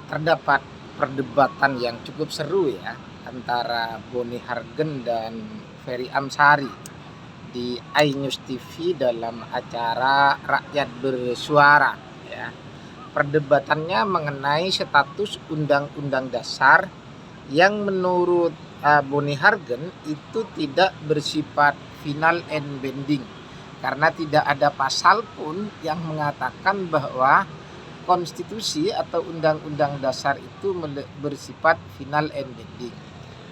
terdapat perdebatan yang cukup seru ya antara Boni Hargen dan Ferry Amsari di iNews TV dalam acara Rakyat Bersuara ya. Perdebatannya mengenai status Undang-Undang Dasar yang menurut Boni Hargen itu tidak bersifat final and binding karena tidak ada pasal pun yang mengatakan bahwa konstitusi atau undang-undang dasar itu bersifat final and binding.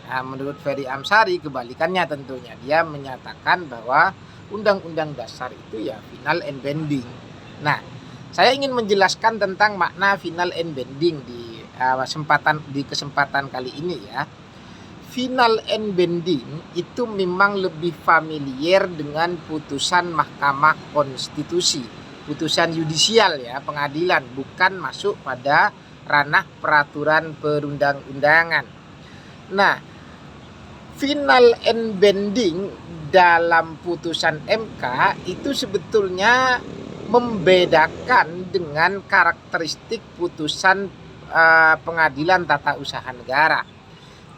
Nah, menurut Ferry Amsari kebalikannya tentunya. Dia menyatakan bahwa undang-undang dasar itu ya final and binding. Nah, saya ingin menjelaskan tentang makna final and binding di kesempatan kali ini ya. Final and binding itu memang lebih familiar dengan putusan Mahkamah Konstitusi, putusan yudisial ya, pengadilan, bukan masuk pada ranah peraturan perundang-undangan. Nah, final and binding dalam putusan MK itu sebetulnya membedakan dengan karakteristik putusan pengadilan tata usaha negara.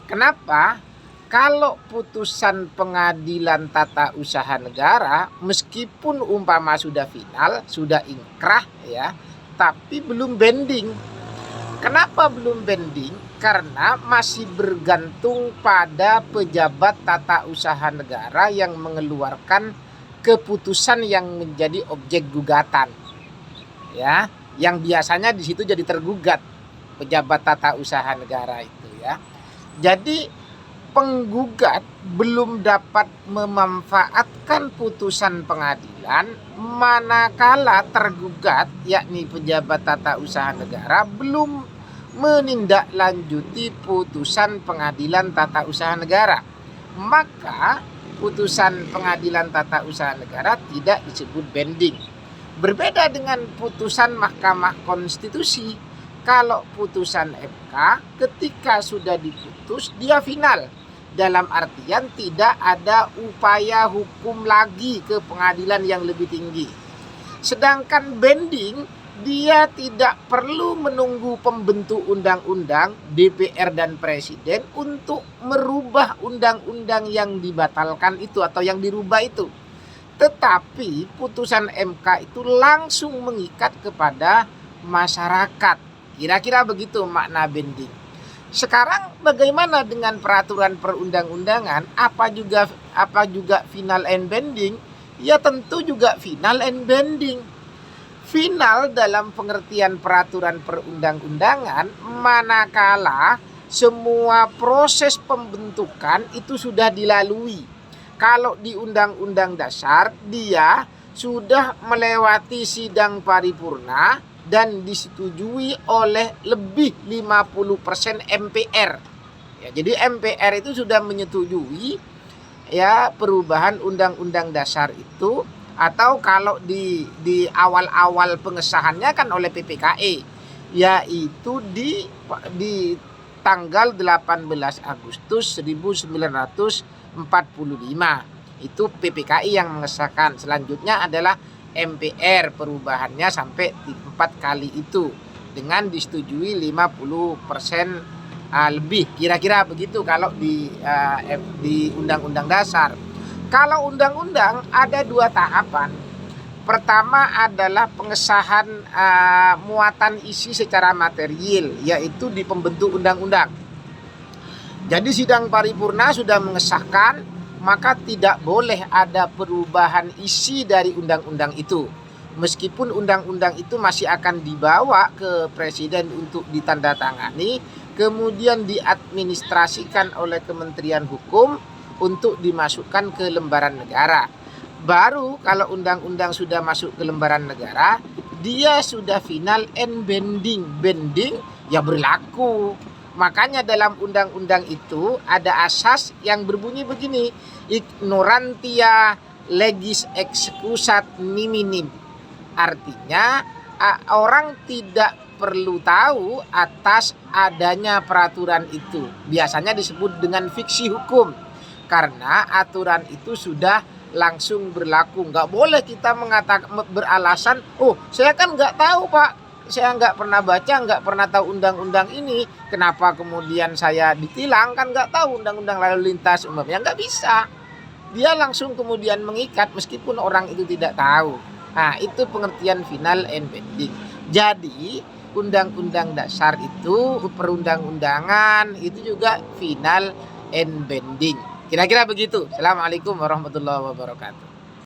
Kenapa? Kalau putusan pengadilan tata usaha negara meskipun umpama sudah final, sudah inkrah ya, tapi belum binding. Kenapa belum binding? Karena masih bergantung pada pejabat tata usaha negara yang mengeluarkan keputusan yang menjadi objek gugatan. Ya, yang biasanya di situ jadi tergugat pejabat tata usaha negara itu ya. Jadi penggugat belum dapat memanfaatkan putusan pengadilan manakala tergugat yakni pejabat tata usaha negara belum menindaklanjuti putusan pengadilan tata usaha negara. Maka putusan pengadilan tata usaha negara tidak disebut binding. Berbeda dengan putusan Mahkamah Konstitusi. Kalau putusan MK ketika sudah diputus dia final. Dalam artian tidak ada upaya hukum lagi ke pengadilan yang lebih tinggi. Sedangkan binding dia tidak perlu menunggu pembentuk undang-undang DPR dan Presiden untuk merubah undang-undang yang dibatalkan itu atau yang dirubah itu. Tetapi putusan MK itu langsung mengikat kepada masyarakat. Kira-kira begitu makna binding. Sekarang bagaimana dengan peraturan perundang-undangan? Apa juga final and binding? Ya tentu juga final and binding. Final dalam pengertian peraturan perundang-undangan manakala semua proses pembentukan itu sudah dilalui. Kalau di Undang-Undang Dasar dia sudah melewati sidang paripurna dan disetujui oleh lebih 50% MPR. Ya, jadi MPR itu sudah menyetujui ya perubahan Undang-Undang Dasar itu, atau kalau di awal-awal pengesahannya kan oleh PPKI, yaitu di tanggal 18 Agustus 1945. Itu PPKI yang mengesahkan. Selanjutnya adalah MPR perubahannya sampai 4 kali itu dengan disetujui 50% lebih, kira-kira begitu kalau di Undang-Undang Dasar. Kalau undang-undang ada 2 tahapan. Pertama adalah pengesahan muatan isi secara material, yaitu di pembentuk undang-undang. Jadi sidang paripurna sudah mengesahkan, maka tidak boleh ada perubahan isi dari undang-undang itu. Meskipun undang-undang itu masih akan dibawa ke Presiden untuk ditandatangani, kemudian diadministrasikan oleh Kementerian Hukum untuk dimasukkan ke lembaran negara. Baru kalau undang-undang sudah masuk ke lembaran negara, dia sudah final and binding. Binding ya berlaku. Makanya dalam undang-undang itu ada asas yang berbunyi begini, ignorantia legis excusat niminim. Artinya orang tidak perlu tahu atas adanya peraturan itu. Biasanya disebut dengan fiksi hukum. Karena aturan itu sudah langsung berlaku. Nggak boleh kita mengatakan beralasan, oh saya kan nggak tahu Pak, saya nggak pernah baca, nggak pernah tahu undang-undang ini, kenapa kemudian saya ditilang? Kan nggak tahu undang-undang lalu lintas umpamanya, nggak bisa. Dia langsung kemudian mengikat meskipun orang itu tidak tahu. Nah, itu pengertian final and binding. Jadi, undang-undang dasar itu, perundang-undangan itu juga final and binding. Kira-kira begitu. Assalamualaikum warahmatullahi wabarakatuh.